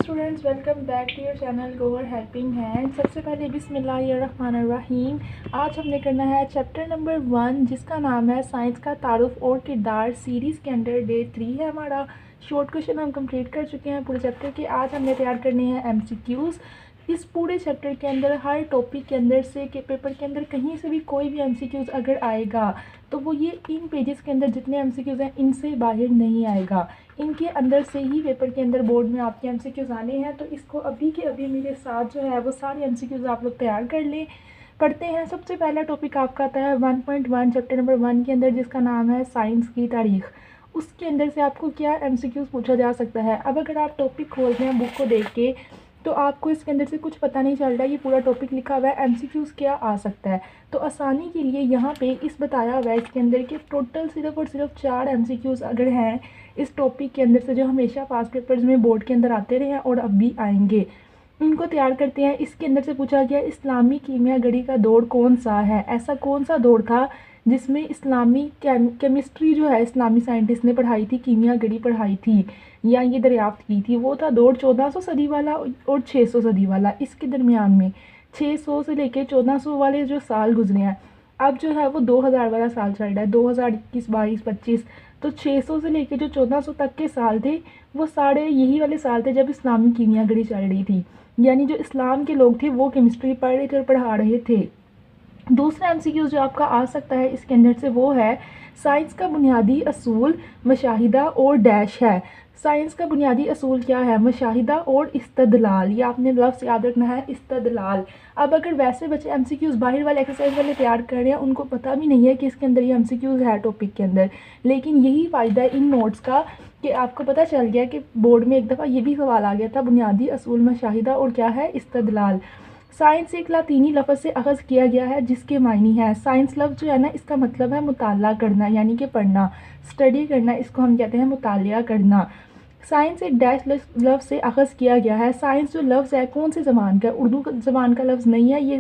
Students, welcome back to your channel Gauhar helping hand. सबसे पहले बिस्मिल्लाहिर्रहमानिर्रहीम। आज हमने करना है चैप्टर नंबर 1 जिसका नाम है साइंस का तारुफ और किरदार। सीरीज़ के अंडर डे 3 है हमारा। शॉर्ट क्वेश्चन हम कंप्लीट कर चुके हैं पूरे चैप्टर के। आज हमने तैयार करने हैं एमसीक्यूज़। इस पूरे चैप्टर के अंदर हर टॉपिक के अंदर से के पेपर के अंदर कहीं से भी कोई भी एमसीक्यूज़ अगर आएगा तो वो ये इन पेजेस के अंदर जितने एमसीक्यूज़ हैं इनसे बाहर नहीं आएगा। इनके अंदर से ही पेपर के अंदर बोर्ड में आपके एमसीक्यूज़ आने हैं। तो इसको अभी के अभी मेरे साथ जो है वो सारे एमसीक्यूज़ आप लोग तैयार कर लें। पढ़ते हैं। सबसे पहला टॉपिक आपका आता है 1.1 चैप्टर नंबर 1 के अंदर जिसका नाम है साइंस की तारीख। उसके अंदर से आपको क्या एमसीक्यूज़ पूछा जा सकता है। अब अगर आप टॉपिक खोलते हैं बुक को देख के तो आपको इसके अंदर से कुछ पता नहीं चल रहा है ये पूरा टॉपिक लिखा हुआ है एमसीक्यूज़ क्या आ सकता है। तो आसानी के लिए यहाँ पे इस बताया हुआ है इसके अंदर कि टोटल सिर्फ और सिर्फ 4 एमसीक्यूज़ अगर हैं इस टॉपिक के अंदर से जो हमेशा पास पेपर्स में बोर्ड के अंदर आते रहे हैं और अब भी आएंगे, इनको तैयार करते हैं। इसके अंदर से पूछा गया इस्लामी कीमिया गढ़ी का दौर कौन सा है। ऐसा कौन सा दौर था जिसमें इस्लामी केमिस्ट्री जो है इस्लामी साइंटिस्ट ने पढ़ाई थी, कीमिया गढ़ी पढ़ाई थी या ये दरियाफ्त की थी। वो था दौर 1400 सदी वाला और 600 सदी वाला। इसके दरमियान में 600 से लेके 1400 वाले जो साल गुजरे हैं, अब जो है वो 2000 वाला साल चल रहा है, 2021, 22, 25। तो 600 से लेके जो 1400 तक के साल थे वो सारे यही वाले साल थे जब इस्लामी कीमिया गढ़ी चल रही थी। यानी जो इस्लाम के लोग थे वो केमिस्ट्री पढ़ रहे थे और पढ़ा रहे थे। दूसरा एमसीक्यू जो आपका आ सकता है इसके अंदर से वो है साइंस का बुनियादी असूल मशाहिदा और डैश है। साइंस का बुनियादी असूल क्या है? मशाहिदा और इस्तदलाल। ये आपने लफ्ज़ याद रखना है, इस्तदलाल। अब अगर वैसे बच्चे एमसीक्यूज़ बाहर वाले एक्सरसाइज वाले तैयार कर रहे हैं उनको पता भी नहीं है कि इसके अंदर ये एमसीक्यूज़ है टॉपिक के अंदर, लेकिन यही फ़ायदा है इन नोट्स का कि आपको पता चल गया कि बोर्ड में एक दफ़ा ये भी सवाल आ गया था बुनियादी असूल मशाहिदा और क्या है, इस्तदलाल। साइंस एक लातीनी लफ्ज़ से अख़ज़ किया गया है जिसके मायने हैं। साइंस लफ्ज़ जो है ना इसका मतलब है मुताला करना यानी कि पढ़ना, स्टडी करना, इसको हम कहते हैं मुतालिया करना। साइंस एक डैश लफ्ज़ से अख़ज़ किया गया है। साइंस जो लफ्ज़ है कौन से ज़बान का है? उर्दू ज़बान का लफ्ज़ नहीं है, ये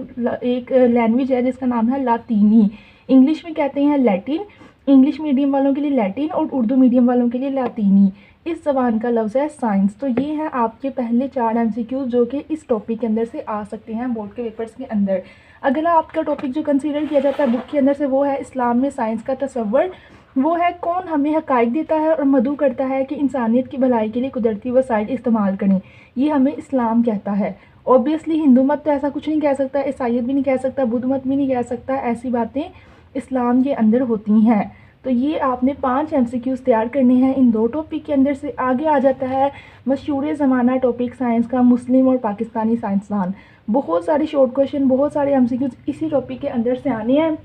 एक लैंग्वेज है जिसका नाम है लातीनी। इंग्लिश में कहते हैं लैटिन, इंग्लिश मीडियम वालों के लिए लैटिन और उर्दू मीडियम वालों के लिए लातीनी। इस ज़बान का लफ्ज़ है साइंस। तो ये हैं आपके पहले 4 एमसीक्यूज़ जो कि इस टॉपिक के अंदर से आ सकते हैं बोर्ड के पेपर्स के अंदर। अगला आपका टॉपिक जो कंसीडर किया जाता है बुक के अंदर से वो है इस्लाम में साइंस का तसव्वुर। वो है कौन हमें हक़ाइक़ देता है और मदऊ करता है कि इंसानियत की भलाई के लिए कुदरती वसाइल इस्तेमाल करें। ये हमें इस्लाम कहता है। ऑब्वियसली हिंदू मत तो ऐसा कुछ नहीं कह सकता, ईसाईयत भी नहीं कह सकता, बुद्ध मत भी नहीं कह सकता। ऐसी बातें इस्लाम के अंदर होती हैं। तो ये आपने 5 एमसीक्यूज़ तैयार करने हैं इन 2 टॉपिक के अंदर से। आगे आ जाता है मशहूर ज़माना टॉपिक साइंस का मुस्लिम और पाकिस्तानी साइंसदान। बहुत सारे शॉर्ट क्वेश्चन, बहुत सारे एमसीक्यूज़ इसी टॉपिक के अंदर से आने हैं।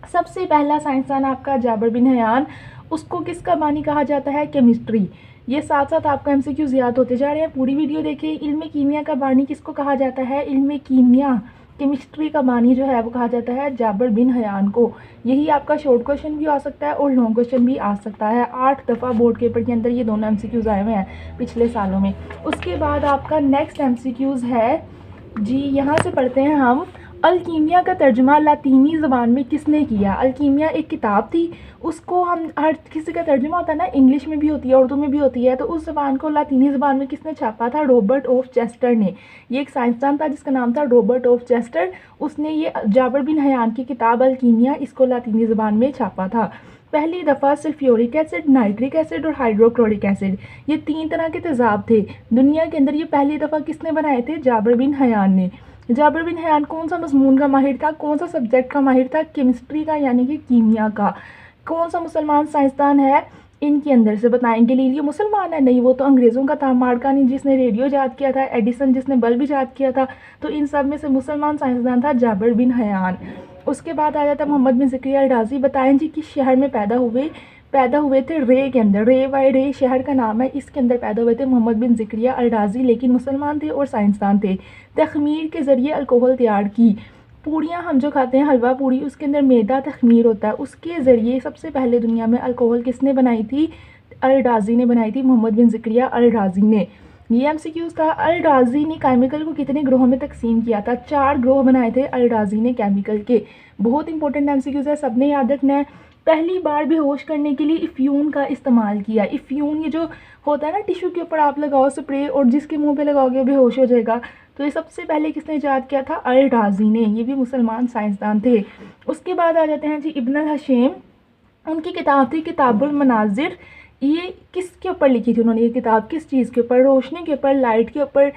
सबसे पहला साइंसदान आपका जाबिर बिन हयान। उसको किसका बानी कहा जाता है? केमिस्ट्री। ये साथ साथ आपका एमसीक्यूज़ याद होते जा रहे हैं। पूरी वीडियो देखिए। इल्म कीमिया का बानी किसको कहा जाता है? इल्म कीमिया, केमिस्ट्री का बानी जो है वो कहा जाता है जाबिर बिन हयान को। यही आपका शॉर्ट क्वेश्चन भी आ सकता है और लॉन्ग क्वेश्चन भी आ सकता है। 8 दफ़ा बोर्ड पेपर के अंदर ये दोनों एमसीक्यूज़ आए हुए हैं पिछले सालों में। उसके बाद आपका नेक्स्ट एमसीक्यूज़ है जी, यहाँ से पढ़ते हैं हम। अलकीमिया का तर्जुमा लातीनी ज़बान में किसने किया? अलकीमिया एक किताब थी, उसको हम हर किसी का तर्जुमा होता है ना, इंग्लिश में भी होती है, उर्दू में भी होती है। तो उस ज़बान को लातीनी ज़बान में किसने छापा था? रॉबर्ट ऑफ चेस्टर ने। ये एक साइंसदान था जिसका नाम था रॉबर्ट ऑफ चेस्टर। उसने ये जाबिर बिन हयान की किताब अलकीमिया इसको लातीनी ज़बान में छापा था। पहली दफ़ा सल्फ्यूरिक एसिड, नाइट्रिक एसिड और हाइड्रोक्लोरिक एसिड, ये 3 तरह के तेज़ाब थे दुनिया के अंदर। ये पहली दफ़ा किसने बनाए थे? जाबिर बिन हयान ने। जाबिर बिन हयान कौन सा मज़मून का माहिर था? कौन सा सब्जेक्ट का माहिर था? केमिस्ट्री का यानी कि कीमिया का। कौन सा मुसलमान साइंसदान है इनके अंदर से? बताएं। गैलीलियो मुसलमान है? नहीं, वो तो अंग्रेज़ों का था। मार्कानी जिसने रेडियो ईजाद किया था, एडिसन जिसने बल्ब ईजाद किया था। तो इन सब में से मुसलमान साइंसदान था जाबिर बिन हयान। उसके बाद आ जाता है मोहम्मद बिन ज़करिया अल राज़ी। बताएं जी किस शहर में पैदा हुए थे? रे के अंदर। रे वाई रे शहर का नाम है, इसके अंदर पैदा हुए थे मोहम्मद बिन ज़करिया अल राज़ी, लेकिन मुसलमान थे और साइंसदान थे। तख़मीर के ज़रिए अल्कोहल तैयार की। पूड़ियाँ हम जो खाते हैं, हलवा पूड़ी, उसके अंदर मैदा तख़मीर होता है, उसके ज़रिए सबसे पहले दुनिया में अल्कोहल किसने बनाई थी? अल राज़ी ने बनाई थी, मोहम्मद बिन ज़करिया अल राज़ी ने। ये एमसीक्यूज़ था। अल राज़ी ने केमिकल को कितने ग्रोह में तकसीम किया था? 4 ग्रोह बनाए थे अल राज़ी ने केमिकल के। बहुत इंपॉर्टेंट एमसीक्यूज़ है, सबने याद रखना है। पहली बार बेहोश करने के लिए इफ्यून का इस्तेमाल किया। इफ्यून ये जो होता है ना, टिश्यू के ऊपर आप लगाओ स्प्रे और जिसके मुंह पे लगाओगे बेहोश हो जाएगा, तो ये सबसे पहले किसने ईजाद किया था? अल राजी ने। ये भी मुसलमान साइंसदान थे। उसके बाद आ जाते हैं जी इब्न अल हशेम। उनकी किताब थी किताबुल मनाजिर। ये किसके ऊपर लिखी थी उन्होंने? ये किताब किस चीज़ के ऊपर? रोशनी के ऊपर, लाइट के ऊपर,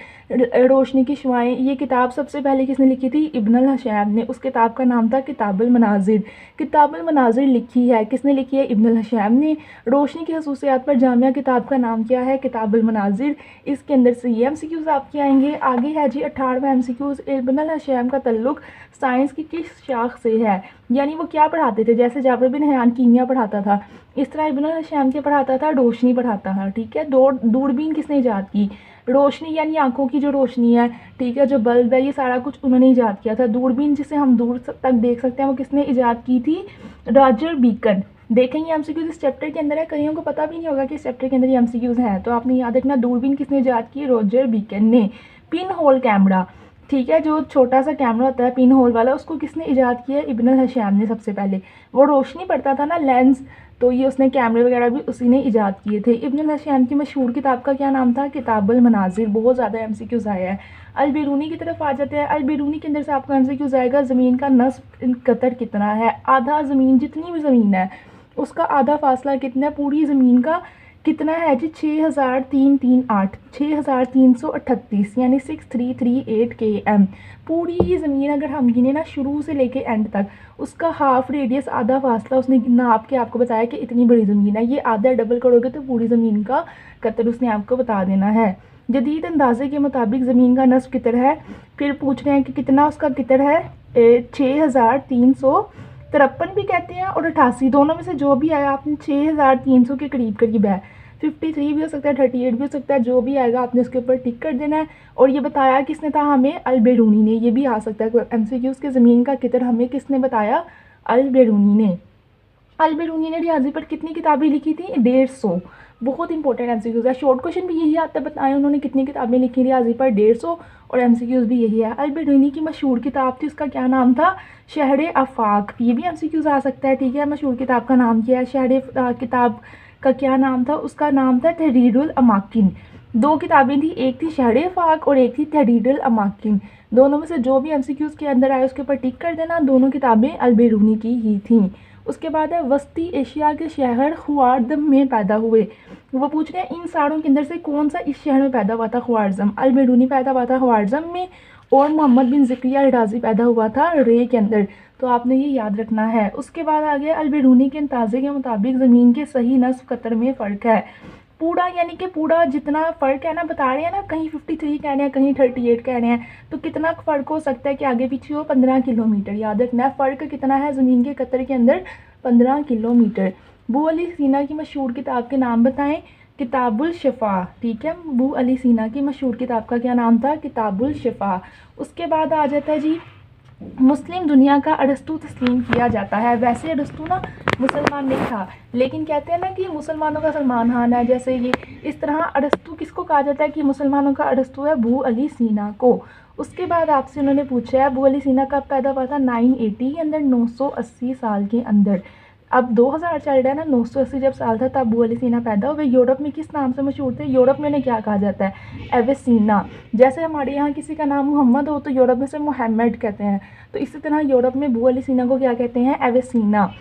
रोशनी की शुआएं। ये किताब सबसे पहले किसने लिखी थी? इब्न अल हशैम ने। उस किताब का नाम था किताबुल मनाजिर। किताबुल मनाजिर लिखी है किसने? लिखी है इब्न अल हशैम ने। रोशनी की खसूसियात पर जामिया किताब का नाम क्या है? किताबुल मनाजिर। इसके अंदर से ये MCQs आपके आएंगे। आगे है जी 18वां MCQs। इब्न अल हशैम का तल्लुक साइंस की किस शाख से है? यानी वो क्या पढ़ाते थे? जैसे जाबिर बिन हयान कीमिया पढ़ाता था, इस तरह इब्न अल हशैम के पढ़ाता था? रोशनी पढ़ाता था। ठीक है। दूरबीन किसने ईजाद की? रोशनी यानी आंखों की जो रोशनी है, ठीक है, जो बल्ब है, ये सारा कुछ उन्होंने ईजाद किया था। दूरबीन जिसे हम दूर तक देख सकते हैं, वो किसने ईजाद की थी? Roger Bacon. देखेंगे MCQs इस चैप्टर के अंदर है। कईयों को पता भी नहीं होगा कि इस चैप्टर के अंदर ये MCQs है, तो आपने याद रखना दूरबीन किसने ईजाद की? रॉजर बेकन ने। पिन होल कैमरा, ठीक है, जो छोटा सा कैमरा होता है पिन होल वाला, उसको किसने ईजाद किया? इब्न अल हशैम ने सबसे पहले। वो रोशनी पड़ता था ना, लेंस, तो ये उसने कैमरे वगैरह भी उसी ने ईजाद किए थे। इब्न अल हशैम की मशहूर किताब का क्या नाम था? किताबुल मनाजिर। बहुत ज़्यादा MCQs आया है। अल बिरूनी की तरफ आ जाते हैं। अल बिरूनी के अंदर से आपका MCQs आएगा ज़मीन का नस्ब कतर कितना है? आधा ज़मीन, जितनी भी ज़मीन है उसका आधा फासला कितना है? पूरी ज़मीन का कितना है जी? 6338, 6338 यानी 6338 km। पूरी ही ज़मीन अगर हम गिने ना शुरू से लेके एंड तक, उसका हाफ रेडियस, आधा फासला उसने नाप के आपको बताया कि इतनी बड़ी ज़मीन है। ये आधा डबल करोगे तो पूरी ज़मीन का कतर उसने आपको बता देना है। जदीद अंदाजे के मुताबिक ज़मीन का नस्ब कितर है? फिर पूछ रहे हैं कि कितना उसका कितर है? 6353 भी कहते हैं और 88, दोनों में से जो भी आया आपने 6300 के करीब करीब है। 53 भी हो सकता है, 38 भी हो सकता है, जो भी आएगा आपने उसके ऊपर टिक कर देना है। और ये बताया किसने था हमें? अल बिरूनी ने। ये भी आ सकता है MCQs के ज़मीन का कितर हमें किसने बताया? अल बिरूनी ने। अल बिरूनी ने रियाजी पर कितनी किताबें लिखी थी? 150। बहुत इंपॉर्टेंट MCQs है। शॉर्ट क्वेश्चन भी यही आता है, बताएं उन्होंने कितनी किताबें लिखी रियाजी पर? 150। और MCQs भी यही है। अल बिरूनी की मशहूर किताब थी, उसका क्या नाम था? शहर आफाक। ये भी MCQs आ सकता है। ठीक है। मशहूर किताब का नाम क्या है? शहर किताब का क्या नाम था? उसका नाम था तहरीरुल अमाकिन। दो किताबें थी, एक थी शहर आफाक और एक थी तहरीरुल अमाकिन। दोनों में से जो भी MCQs के अंदर आए उसके ऊपर टिक कर देना। दोनों किताबें अल बिरूनी की ही थी। उसके बाद है वस्ती एशिया के शहर ख्वारज़म में पैदा हुए। वो पूछ रहे हैं इन सारों के अंदर से कौन सा इस शहर में पैदा हुआ था? ख्वारज़म। अल बिरूनी पैदा हुआ था ख्वारज़म में और मोहम्मद बिन ज़िक्रिया अल-राज़ी पैदा हुआ था रे के अंदर। तो आपने ये याद रखना है। उसके बाद आ गया अल बिरूनी के अंदाजे के मुताबिक ज़मीन के सही नस्ब कतर में फ़र्क है। पूरा यानी कि पूरा जितना फ़र्क है ना, बता रहे हैं ना, कहीं 53 कह रहे हैं, कहीं 38 कह रहे हैं, तो कितना फ़र्क हो सकता है कि आगे पीछे हो? 15 किलोमीटर। याद रखना है फ़र्क कितना है ज़मीन के कतर के अंदर? 15 किलोमीटर। बू अली सीना की मशहूर किताब के नाम बताएं। किताबुल शिफा। ठीक है। बू अली सीना की मशहूर किताब का क्या नाम था? किताबुल शिफा। उसके बाद आ जाता है जी मुस्लिम दुनिया का अरस्तू तस्लीम किया जाता है। वैसे अरस्तू ना मुसलमान नहीं था, लेकिन कहते हैं ना कि मुसलमानों का सलमान खान है, जैसे ये इस तरह अरस्तू किसको कहा जाता है कि मुसलमानों का अरस्तू है? बू अली सीना को। उसके बाद आपसे उन्होंने पूछा है बू अली सीना कब पैदा हुआ था? 980 के अंदर, 980 साल के अंदर। अब 2000 चल रहा है ना, 980 जब साल था तब बू अली सीना पैदा हुए। यूरोप में किस नाम से मशहूर थे? यूरोप में उन्हें क्या कहा जाता है? एवेसीना। जैसे हमारे यहाँ किसी का नाम मोहम्मद हो तो यूरोप में से मोहम्मद कहते हैं, तो इसी तरह यूरोप में बू अली सीना को क्या कहते हैं? एवेसीना।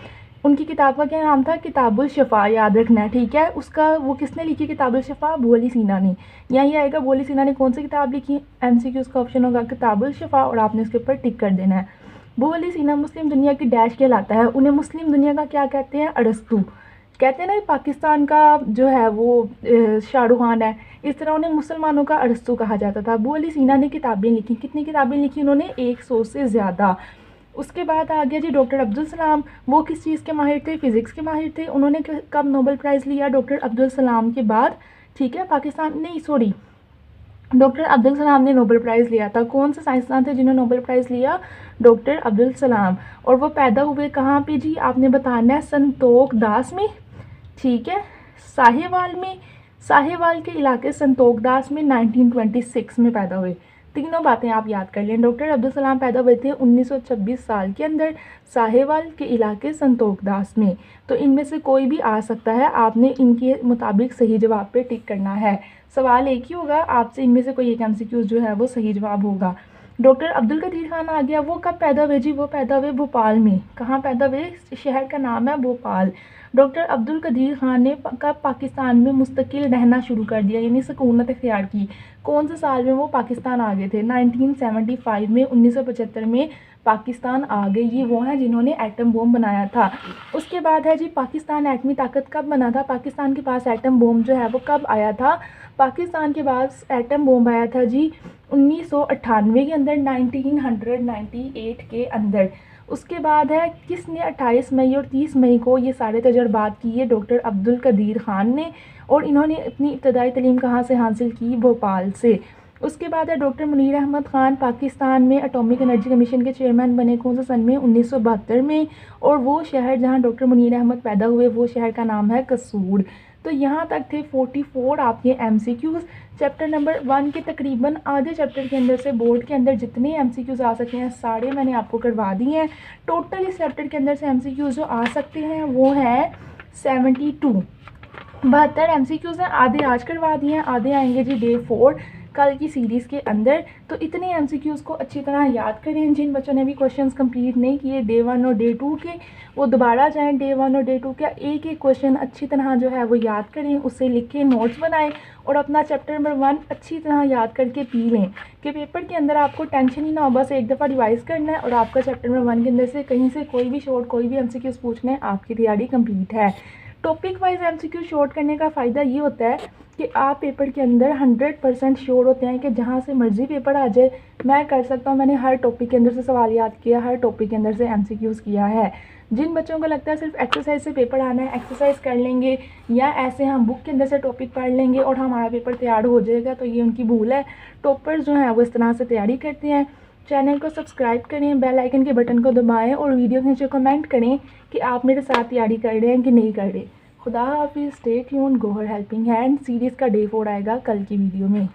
उनकी किताब का क्या नाम था? किताबुल शिफा। याद रखना है। ठीक है। उसका वो किसने लिखी किताबुल शिफा? बू अली सीना ने। यही आएगा बू अली सीना ने कौन सी किताब लिखी? MCQs का ऑप्शन होगा किताबुल शिफा और आपने उसके ऊपर टिक कर देना है। बू अली सीना मुस्लिम दुनिया की डैश कहलाता है। उन्हें मुस्लिम दुनिया का क्या कहते हैं? अरस्तू कहते हैं ना। पाकिस्तान का जो है वो शाहरुख खान है, इस तरह उन्हें मुसलमानों का अरस्तू कहा जाता था। बू अली सीना ने किताबें लिखी। कितनी किताबें लिखी उन्होंने? 100 से ज़्यादा। उसके बाद आ गया जी डॉक्टर अब्दुल सलाम। वो किस चीज़ के माहिर थे? फ़िज़िक्स के माहिर थे। उन्होंने कब नोबेल प्राइज़ लिया? डॉक्टर अब्दुल सलाम के बाद। ठीक है। पाकिस्तान नहीं, सॉरी, डॉक्टर अब्दुल सलाम ने नोबेल प्राइज़ लिया था। कौन से साइंसदान थे जिन्होंने नोबेल प्राइज़ लिया? डॉक्टर अब्दुल सलाम। और वो पैदा हुए कहाँ पे जी? आपने बताना है संतोख दास में। ठीक है। साहिवाल में, साहिवाल के इलाके संतोख दास में 1926 में पैदा हुए। तीनों बातें आप याद कर लें। डॉक्टर अब्दुल सलाम पैदा हुए थे 1926 साल के अंदर साहेवाल के इलाके संतोखदास में। तो इनमें से कोई भी आ सकता है, आपने इनके मुताबिक सही जवाब पे टिक करना है। सवाल एक ही होगा, आपसे इनमें से कोई एक MCQ जो है वो सही जवाब होगा। डॉक्टर अब्दुल कदीर खान आ गया, वो कब पैदा हुए जी? वो पैदा हुए भोपाल में। कहाँ पैदा हुए? शहर का नाम है भोपाल। डॉक्टर अब्दुल कदीर खान ने कब पाकिस्तान में मुस्तकिल रहना शुरू कर दिया, यानी सकूनत इख्तियार की? कौन से साल में वो पाकिस्तान आ गए थे? 1975 में, 1975 में पाकिस्तान आ गए। ये वो हैं जिन्होंने एटम बम बनाया था। उसके बाद है जी पाकिस्तान एटमी ताकत कब बना था? पाकिस्तान के पास एटम बम जो है वो कब आया था? पाकिस्तान के पास एटम बम आया था जी 1998 के अंदर, 1998 के अंदर। उसके बाद है किसने 28 मई और 30 मई को ये सारे तजर्बात किए? डॉक्टर अब्दुल कदीर खान ने। और इन्होंने अपनी इब्तदाई तालीम कहाँ से हासिल की? भोपाल से। उसके बाद है डॉक्टर मुनीर अहमद ख़ान पाकिस्तान में एटॉमिक एनर्जी कमीशन के चेयरमैन बने कौन से सन में? 1972 में। और वो शहर जहाँ डॉक्टर मुनीर अहमद पैदा हुए वो शहर का नाम है कसूर। तो यहाँ तक थे 44 आपके MCQs। चैप्टर नंबर 1 के तकरीबन आधे चैप्टर के अंदर से बोर्ड के अंदर जितने MCQs आ सकते हैं सारे मैंने आपको करवा दिए हैं। टोटल इस चैप्टर के अंदर से MCQs जो आ सकते हैं वो हैं 72। 72 MCQs हैं। आधे आज करवा दिए हैं, आधे आएंगे जी डे 4 कल की सीरीज़ के अंदर। तो इतने MCQs को अच्छी तरह याद करें। जिन बच्चों ने भी क्वेश्चंस कंप्लीट नहीं किए डे 1 और डे 2 के, वो दोबारा जाएं डे 1 और डे 2 के, एक एक क्वेश्चन अच्छी तरह जो है वो याद करें, उससे लिखें, नोट्स बनाएं और अपना चैप्टर नंबर 1 अच्छी तरह याद करके पी लें कि पेपर के अंदर आपको टेंशन ही ना हो। बस एक दफ़ा रिवाइज़ करना है और आपका चैप्टर नंबर 1 के अंदर से कहीं से कोई भी शॉर्ट कोई भी MCQs पूछना है, आपकी तैयारी कंप्लीट है। टॉपिक वाइज MCQ शॉर्ट करने का फ़ायदा ये होता है कि आप पेपर के अंदर 100% श्योर होते हैं कि जहाँ से मर्ज़ी पेपर आ जाए मैं कर सकता हूँ। मैंने हर टॉपिक के अंदर से सवाल याद किया, हर टॉपिक के अंदर से MCQs किया है। जिन बच्चों को लगता है सिर्फ एक्सरसाइज से पेपर आना है, एक्सरसाइज कर लेंगे या ऐसे हम बुक के अंदर से टॉपिक पढ़ लेंगे और हमारा पेपर तैयार हो जाएगा, तो ये उनकी भूल है। टॉपर्स जो हैं वो इस तरह से तैयारी करते हैं। चैनल को सब्सक्राइब करें, बेल आइकन के बटन को दबाएं और वीडियो के नीचे कमेंट करें कि आप मेरे साथ तैयारी कर रहे हैं कि नहीं कर रहे। खुदा हाफिज़, stay tuned, Gauhar helping hand series का डे 4 आएगा कल की वीडियो में।